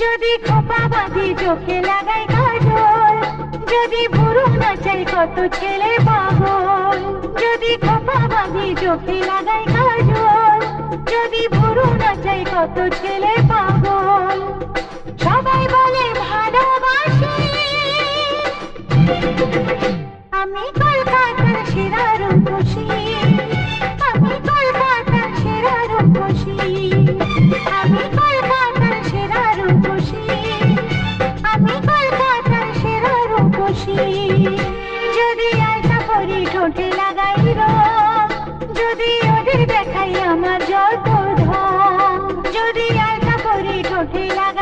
যদি খোপা বাঁধি চোখে লাগাই কাজল, যদি ভুরু নাচাই কত ছেলে পাগল। যদি খোপা বাঁধি চোখে লাগাই কাজল, যদি ভুরু নাচাই কত ছেলে পাগল। সবাই বলে ভালোবাসি, আমি কলকাতার সেরা রূপসী, আমি কলকাতার সেরা রূপসী, আমি কলকাতার সেরা রূপসী, আমি কলকাতার সেরা রূপসী। যদি আলতা পরি ঠোঁটে লাগাই রং, যদি ওদের দেখাই আমার যত ঢং, যদি আলতা পরি ঠোঁটে লাগাই